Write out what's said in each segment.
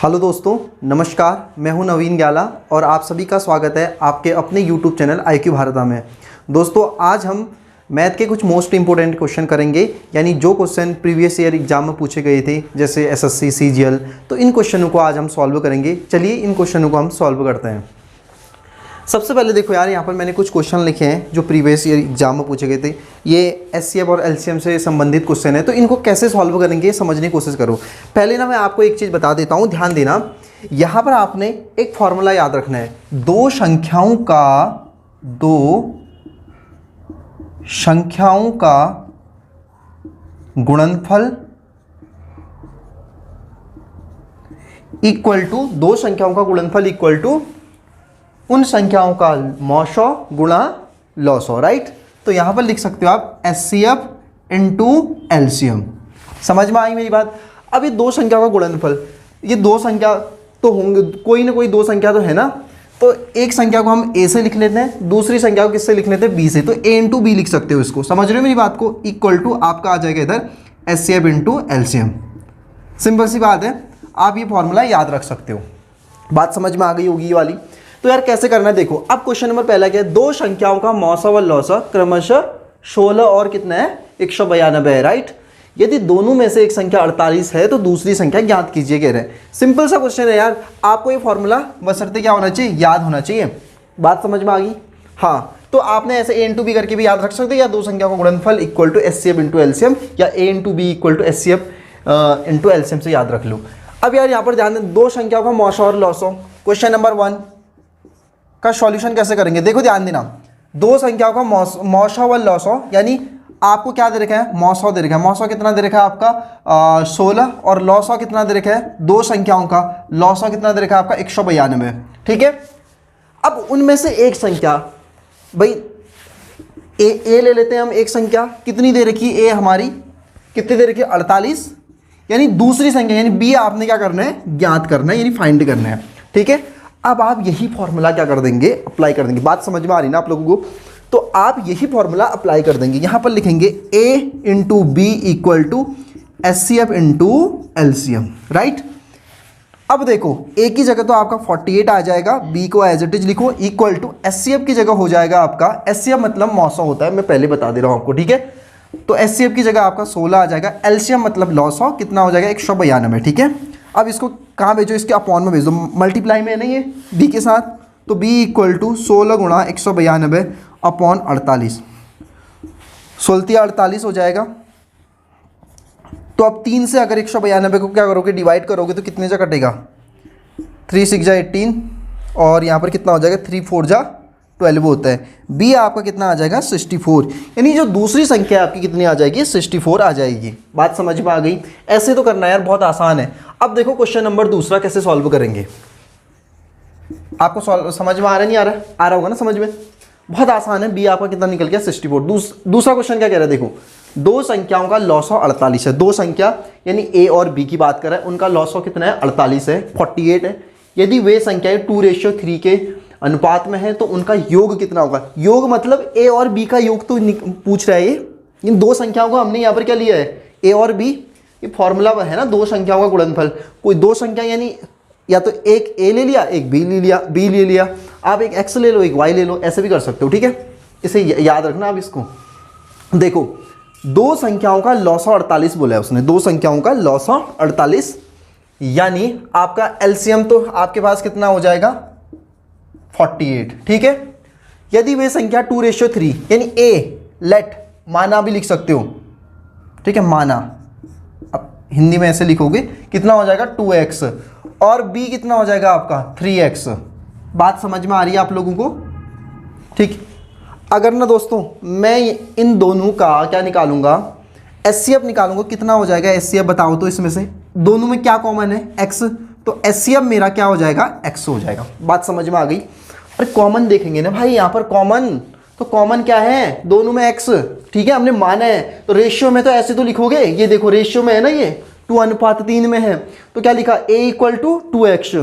Hello दोस्तों, नमस्कार। मैं हूं नवीन ग्याला और आप सभी का स्वागत है आपके अपने यूट्यूब चैनल IQ भारता में। दोस्तों, आज हम मैथ के कुछ मोस्ट इंपॉर्टेंट क्वेश्चन करेंगे, यानी जो क्वेश्चन प्रीवियस ईयर एग्जाम में पूछे गए थे, जैसे SSC CGL। तो इन क्वेश्चनों को आज हम सॉल्व करेंगे। चलिए इन क्वेश्चनों को हम सॉल्व करते हैं। सबसे पहले देखो यार, यहाँ पर मैंने कुछ क्वेश्चन लिखे हैं जो प्रीवियस ईयर एग्जाम में पूछे गए थे। ये SCF और LCM से संबंधित क्वेश्चन है, तो इनको कैसे सॉल्व करेंगे समझने की कोशिश करो। पहले ना मैं आपको एक चीज़ बता देता हूँ, ध्यान देना। यहाँ पर आपने एक फॉर्मूला याद रखना है, दो संख्याओं का गुणनफल इक्वल टू, दो संख्याओं का गुणनफल इक्वल टू उन संख्याओं का मौशो गुणा लॉसो, राइट। तो यहां पर लिख सकते हो आप SCF इंटू LCM। समझ में आई मेरी बात। अब ये दो संख्याओं का गुणनफल, ये दो संख्या तो होंगे, कोई ना कोई दो संख्या तो है ना। तो एक संख्या को हम A से लिख लेते हैं, दूसरी संख्या को किससे लिख लेते हैं, B से। तो A इंटू B लिख सकते हो इसको। समझ रहे हो मेरी बात को। इक्वल टू आपका आ जाएगा इधर SCF इंटू LCM। सिंपल सी बात है, आप ये फॉर्मूला याद रख सकते हो। बात समझ में आ गई होगी ये वाली। तो यार कैसे करना है देखो। अब क्वेश्चन नंबर पहला क्या है, दो संख्याओं का मौसा व लौसा क्रमशः 16 और कितना है, 192 है, राइट। यदि दोनों में से एक संख्या 48 है तो दूसरी संख्या ज्ञात कीजिए कह रहे हैं। सिंपल सा क्वेश्चन है यार। आपको ये फॉर्मूला बशर्ते क्या होना चाहिए, याद होना चाहिए। बात समझ में आ गई। हाँ, तो आपने ऐसे A इंटू बी करके भी याद रख सकते हो, या दो संख्या का गुणनफल equal to SCF into LCM, या A into B equal to SCF into LCM से याद रख लो। अब यार यहाँ पर ध्यान दें, दो संख्याओं का मौसा और लौसो। क्वेश्चन नंबर 1 का सॉल्यूशन कैसे करेंगे, देखो ध्यान देना। दो संख्याओं का मौसा व लौसो, यानी आपको क्या दे रखा है, मौसा दे रखा है। मौसा कितना दे रखा है आपका 16, और लौसा कितना दे रखा है, दो संख्याओं का लौसा कितना दे रखा है आपका 192, ठीक है। अब उनमें से एक संख्या, भाई ए ले लेते हैं हम। एक संख्या कितनी दे रखी है, A हमारी कितनी दे रखी है, 48। यानी दूसरी संख्या यानी B आपने क्या करना है, ज्ञात करना है, यानी फाइंड करना है, ठीक है। अब आप यही फॉर्मूला क्या कर देंगे, अप्लाई कर देंगे। बात समझ में आ रही ना आप लोगों को। तो आप यही फॉर्मूला अप्लाई कर देंगे। यहां पर लिखेंगे A into B equal to SCF into LCM, right. अब देखो A की जगह तो आपका 48 आ जाएगा, B को एज इट इज लिखो, इक्वल टू SCF की जगह हो जाएगा आपका, SCF मतलब मौसा होता है, मैं पहले बता दे रहा हूं आपको, ठीक है। तो SCF की जगह आपका 16 आ जाएगा, LCM मतलब लॉसो कितना हो जाएगा, 192, ठीक है। अब इसको कहाँ भेजो, इसके अपॉन में भेजो, मल्टीप्लाई में नहीं है B के साथ। तो B इक्वल टू 16 गुणा 192 अपॉन 48, 16 48 हो जाएगा। तो अब 3 से अगर 192 को क्या करोगे, डिवाइड करोगे तो कितने जा कटेगा, 3 6 जा 18, और यहाँ पर कितना हो जाएगा, 3 4 जा 12 होता है। B आपका कितना आ जाएगा, 64। यानी जो दूसरी संख्या आपकी कितनी आ जाएगी, 64 आ जाएगी। बात समझ में आ गई। ऐसे तो करना है यार, बहुत आसान है। अब देखो क्वेश्चन नंबर दूसरा कैसे सॉल्व करेंगे। आपको समझ में आ रहा नहीं आ रहा, आ रहा होगा ना समझ में। बहुत आसान है। B आपका कितना निकल गया, 64। दूसरा क्वेश्चन क्या कह रहा है देखो, दो संख्याओं का लौसो 48 है। दो संख्या यानी A और B की बात कर रहा है, उनका लौसो कितना है, 48 है, 48 है। यदि वे संख्याएं 2:3 के अनुपात में है तो उनका योग कितना होगा। योग मतलब A और B का योग तो पूछ रहा है ये। इन दो संख्याओं को हमने यहाँ पर क्या लिया है, A और B। ये फॉर्मूला है ना, दो संख्याओं का गुणनफल। कोई दो संख्या यानी या तो एक A ले लिया, एक B ले लिया। आप एक X ले लो, एक Y ले लो, ऐसे भी कर सकते हो, ठीक है। इसे याद रखना आप इसको। देखो, दो संख्याओं का लौसा 48 बोला है उसने, दो संख्याओं का लौसा 48, यानी आपका LCM तो आपके पास कितना हो जाएगा, 48, ठीक है। यदि वे संख्या 2:3 यानी A लेट माना भी लिख सकते हो, ठीक है, माना। अब हिंदी में ऐसे लिखोगे, कितना हो जाएगा 2x, और B कितना हो जाएगा आपका 3x। बात समझ में आ रही है आप लोगों को, ठीक। अगर ना दोस्तों मैं इन दोनों का क्या निकालूंगा, SCF निकालूंगा, कितना हो जाएगा SCF बताओ तो। इसमें से दोनों में क्या कॉमन है, x। तो SCF मेरा क्या हो जाएगा, x हो जाएगा। बात समझ में आ गई। अरे कॉमन देखेंगे ना भाई, यहाँ पर कॉमन, तो कॉमन क्या है, दोनों में x, ठीक है, हमने माना है। तो रेशियो में तो ऐसे तो लिखोगे, ये देखो रेशियो में है ना, ये 2:3 में है। तो क्या लिखा, A equal to 2x,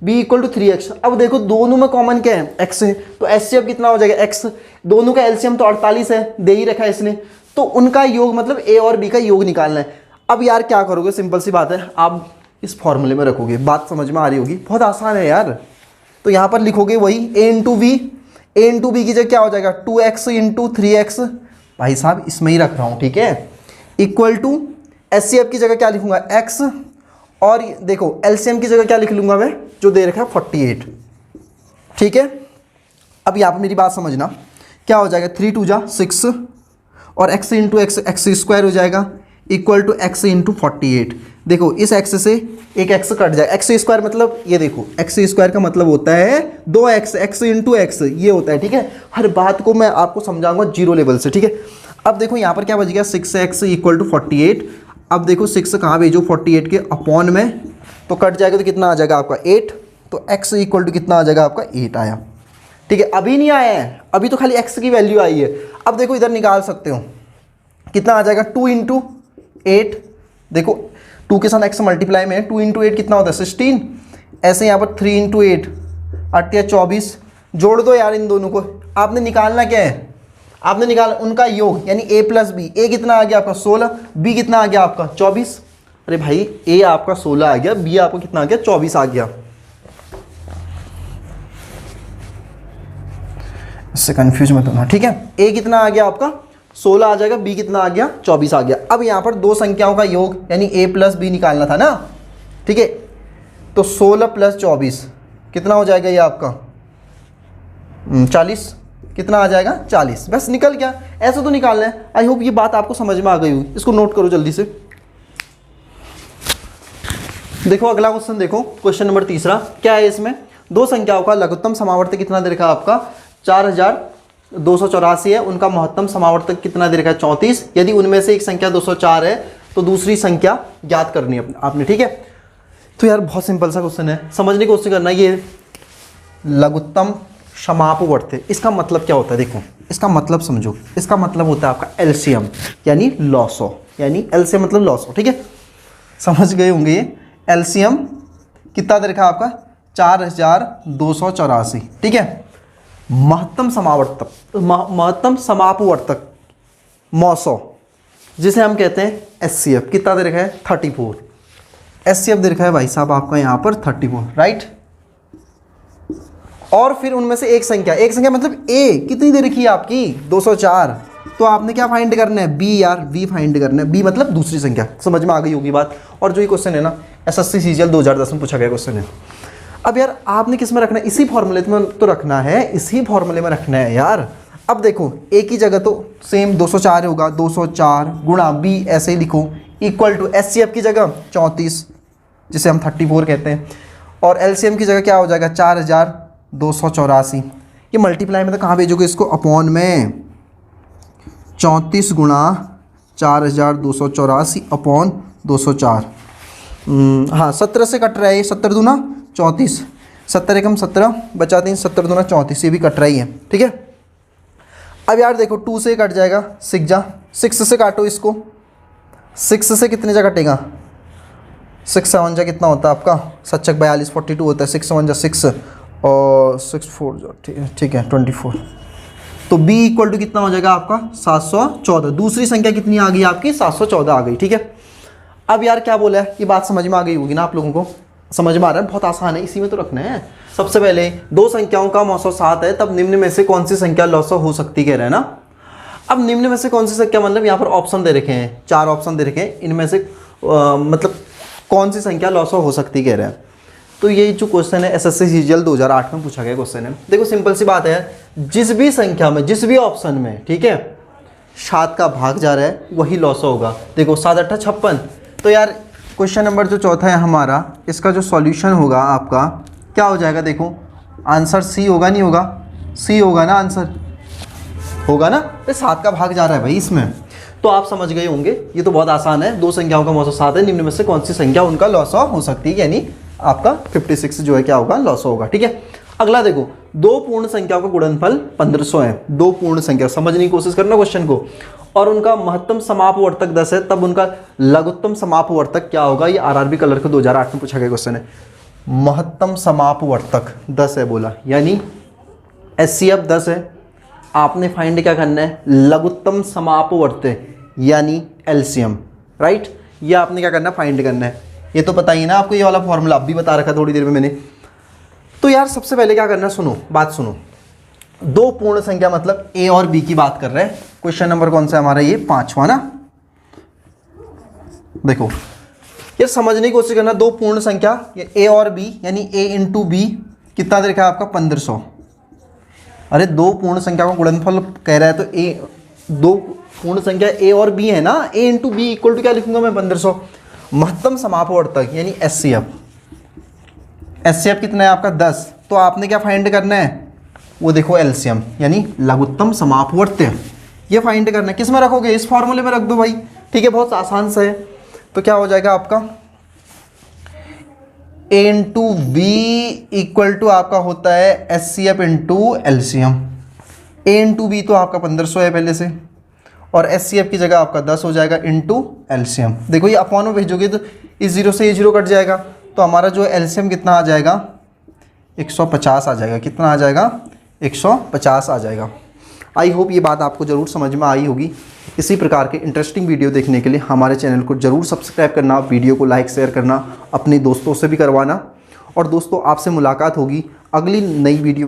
B equal to 3x। अब देखो दोनों में कॉमन क्या है, x है। तो SCF कितना हो जाएगा, x। दोनों का LCM तो 48 है, दे ही रखा है इसने। तो उनका योग मतलब A और B का योग निकालना है। अब यार क्या करोगे, सिंपल सी बात है, आप इस फॉर्मूले में रखोगे। बात समझ में आ रही होगी, बहुत आसान है यार। तो यहाँ पर लिखोगे वही a into V, A into B की जगह क्या हो जाएगा 2x इंटू 3x, भाई साहब इसमें ही रख रहा हूँ, ठीक है, इक्वल टू HCF की जगह क्या लिखूंगा x, और देखो LCM की जगह क्या लिख लूंगा मैं, जो दे रखा है 48, ठीक है। अब यहाँ पर मेरी बात समझना, क्या हो जाएगा 3 2 जा 6 और x इंटू एक्स स्क्वायर हो जाएगा इक्वल टू x इंटू 48। देखो इस x से एक x कट जाए, x स्क्वायर मतलब ये देखो x स्क्वायर का मतलब होता है 2x, x इंटू एक्स ये होता है, ठीक है। हर बात को मैं आपको समझाऊंगा जीरो लेवल से, ठीक है। अब देखो यहाँ पर क्या बच गया 6x इक्वल टू 48। अब देखो 6 कहाँ भेजो 48 के अपॉन में, तो कट जाएगा तो कितना आ जाएगा आपका 8, तो x इक्वल टू कितना आ जाएगा आपका 8 आया, ठीक है। अभी नहीं आया है, अभी तो खाली x की वैल्यू आई है। अब देखो इधर निकाल सकते हो, कितना आ जाएगा 2 इंटू 8, देखो 2 के साथ x मल्टीप्लाई में 2 इंटू 8 कितना होता है 16, ऐसे यहाँ पर 3 इंटू 8 8 या 24, जोड़ दो यार इन दोनों को। आपने निकालना क्या है, आपने निकाला उनका योग, यानी a प्लस बी। a कितना आ गया आपका 16, b कितना आ गया आपका 24। अरे भाई a आपका 16 आ गया, b आपका कितना आ गया 24 आ गया। इससे कंफ्यूज मत होना, ठीक है। a कितना आ गया आपका 16 आ जाएगा, b कितना आ गया 24 आ गया। अब यहाँ पर दो संख्याओं का योग यानी a प्लस बी निकालना था ना, ठीक है। तो 16 प्लस 24 कितना हो जाएगा ये आपका 40, कितना आ जाएगा 40, बस निकल गया। ऐसा तो निकालना है। आई होप ये बात आपको समझ में आ गई होगी, इसको नोट करो जल्दी से। देखो अगला क्वेश्चन, देखो क्वेश्चन नंबर 3 क्या है इसमें, दो संख्याओं का लघुत्तम समावर्त कितना दे रखा है आपका 4284 है, उनका महत्तम समावर्तक कितना दे रखा है 34। यदि उनमें से एक संख्या 204 है तो दूसरी संख्या ज्ञात करनी है आपने, ठीक है। तो यार बहुत सिंपल सा क्वेश्चन है, समझने की कोशिश करना। ये लघुत्तम समापवर्त है, इसका मतलब क्या होता है, देखो इसका मतलब समझो। इसका मतलब होता है आपका एलसीएम यानी लॉसो, यानी एलसीएम मतलब लॉसो, ठीक है, समझ गए होंगे। ये एलसीएम कितना दे रखा है आपका 4284, ठीक है। महत्तम समावर्तक, महत्तम समापवर्तक मौसो, जिसे हम कहते हैं एचसीएफ, कितना दे रखा है 34। एचसीएफ दे रखा है भाई साहब आपका यहाँ पर 34, राइट। और फिर उनमें से एक संख्या मतलब ए कितनी दे रखी है आपकी 204, तो आपने क्या फाइंड करना है बी, यार बी फाइंड करना है। बी मतलब दूसरी संख्या, समझ में आ गई होगी बात। और जो ये क्वेश्चन है ना एसएससी सीजीएल 2010 में पूछा गया क्वेश्चन है। अब यार आपने किस में रखना है, इसी फॉर्मूले में तो रखना है, इसी फॉर्मूले में रखना है यार। अब देखो ए की जगह तो सेम 204 होगा, 204 गुणा बी ऐसे ही लिखो इक्वल टू एचसीएफ की जगह 34 जिसे हम 34 कहते हैं, और एलसीएम की जगह क्या हो जाएगा 4284। ये मल्टीप्लाई में तो कहाँ भेजोगे इसको, अपॉन में 34 गुणा 4284 अपॉन 204। हाँ 17 से कट रहा है ये, 17 दूना 34, 70 एकम 17 बचा 3, 70 दूना 34, ये भी कट रही है, ठीक है। अब यार देखो 2 से कट जाएगा 6 जा, 6 से काटो इसको, 6 से कितने जा कटेगा 6 7 जा कितना होता है आपका 7 42 42 होता है, 6 1 जा 6 और 6 4 जा, ठीक है 24। तो b इक्वल टू कितना हो जाएगा आपका 714। दूसरी संख्या कितनी आ गई आपकी 714 आ गई, ठीक है। अब यार क्या बोला है, ये बात समझ में आ गई होगी ना आप लोगों को, समझ में आ रहा है, बहुत आसान है, इसी में तो रखना है। सबसे पहले दो संख्याओं का मौसो 7 है, तब निम्न में से कौन सी संख्या लौसो हो सकती कह रहे हैं ना। अब निम्न में से कौन सी संख्या मतलब यहाँ पर ऑप्शन दे रखे हैं, 4 ऑप्शन दे रखे हैं, इनमें से मतलब कौन सी संख्या लौसो हो सकती कह रहे हैं। तो ये जो क्वेश्चन है एसएससी सीजीएल 2008 में पूछा गया क्वेश्चन है। देखो सिंपल सी बात है, जिस भी संख्या में जिस भी ऑप्शन में, ठीक है, 7 का भाग जा रहा है वही लौसो होगा। देखो 7 8 56। तो यार क्वेश्चन नंबर जो चौथा है हमारा, इसका जो सॉल्यूशन होगा आपका क्या हो जाएगा, देखो आंसर सी होगा, नहीं होगा सी होगा ना, आंसर होगा ना। तो 7 का भाग जा रहा है भाई इसमें, तो आप समझ गए होंगे। ये तो बहुत आसान है, दो संख्याओं का मौसो 7 है, निम्न में से कौन सी संख्या उनका लौसो हो सकती है, यानी आपका 56 जो है क्या होगा लौसो होगा, ठीक है। अगला देखो, दो पूर्ण संख्याओं का गुणनफल 1500 है। दो पूर्ण संख्या, समझने की कोशिश करना क्वेश्चन को, और उनका महत्तम समापवर्तक 10 है, तब उनका लघुत्तम समापवर्तक क्या होगा। ये आरआरबी कलर का 2008 में पूछा गया क्वेश्चन है। महत्तम समापवर्तक 10 है बोला, यानी एचसीएफ 10 है, आपने फाइंड क्या करना है लघुत्तम समापवर्तक यानी एलसीएम, राइट। ये आपने क्या करना है फाइंड करना है। ये तो पता ही ना आपको, ये वाला फॉर्मूला अब भी बता रखा थोड़ी देर में मैंने। तो यार सबसे पहले क्या करना है, सुनो बात सुनो, दो पूर्ण संख्या मतलब ए और बी की बात कर रहे हैं। क्वेश्चन नंबर कौन सा है हमारा, ये 5वां ना। देखो ये समझने की कोशिश करना, दो पूर्ण संख्या ए और बी यानी ए इंटू बी कितना दे रखा है आपका 1500। अरे दो पूर्ण संख्या का गुणनफल कह रहा है तो ए, दो पूर्ण संख्या ए और बी है ना, ए इंटू बी इक्वल टू क्या लिखूंगा मैं 1500। महत्तम समापवर्तक यानी एचसीएफ, एचसीएफ कितना है आपका 10। तो आपने क्या फाइंड करना है, वो देखो एलसीएम यानी लघुत्तम समापवर्त्य, ये फाइंड करना है। किस में रखोगे, इस फॉर्मूले में रख दो भाई, ठीक है, बहुत आसान सा है। तो क्या हो जाएगा आपका ए इंटू बी इक्वल टू आपका होता है एचसीएफ इंटू एलसीएम। ए इंटू बी तो आपका 1500 है पहले से, और एचसीएफ की जगह आपका 10 हो जाएगा इंटू एलसीएम। देखो ये अपॉन में भेजोगे तो इस जीरो से ये जीरो कट जाएगा, तो हमारा जो एलसीएम कितना आ जाएगा 150 आ जाएगा। कितना आ जाएगा 150 आ जाएगा। आई होप ये बात आपको ज़रूर समझ में आई होगी। इसी प्रकार के इंटरेस्टिंग वीडियो देखने के लिए हमारे चैनल को ज़रूर सब्सक्राइब करना, वीडियो को लाइक शेयर करना, अपने दोस्तों से भी करवाना। और दोस्तों आपसे मुलाकात होगी अगली नई वीडियो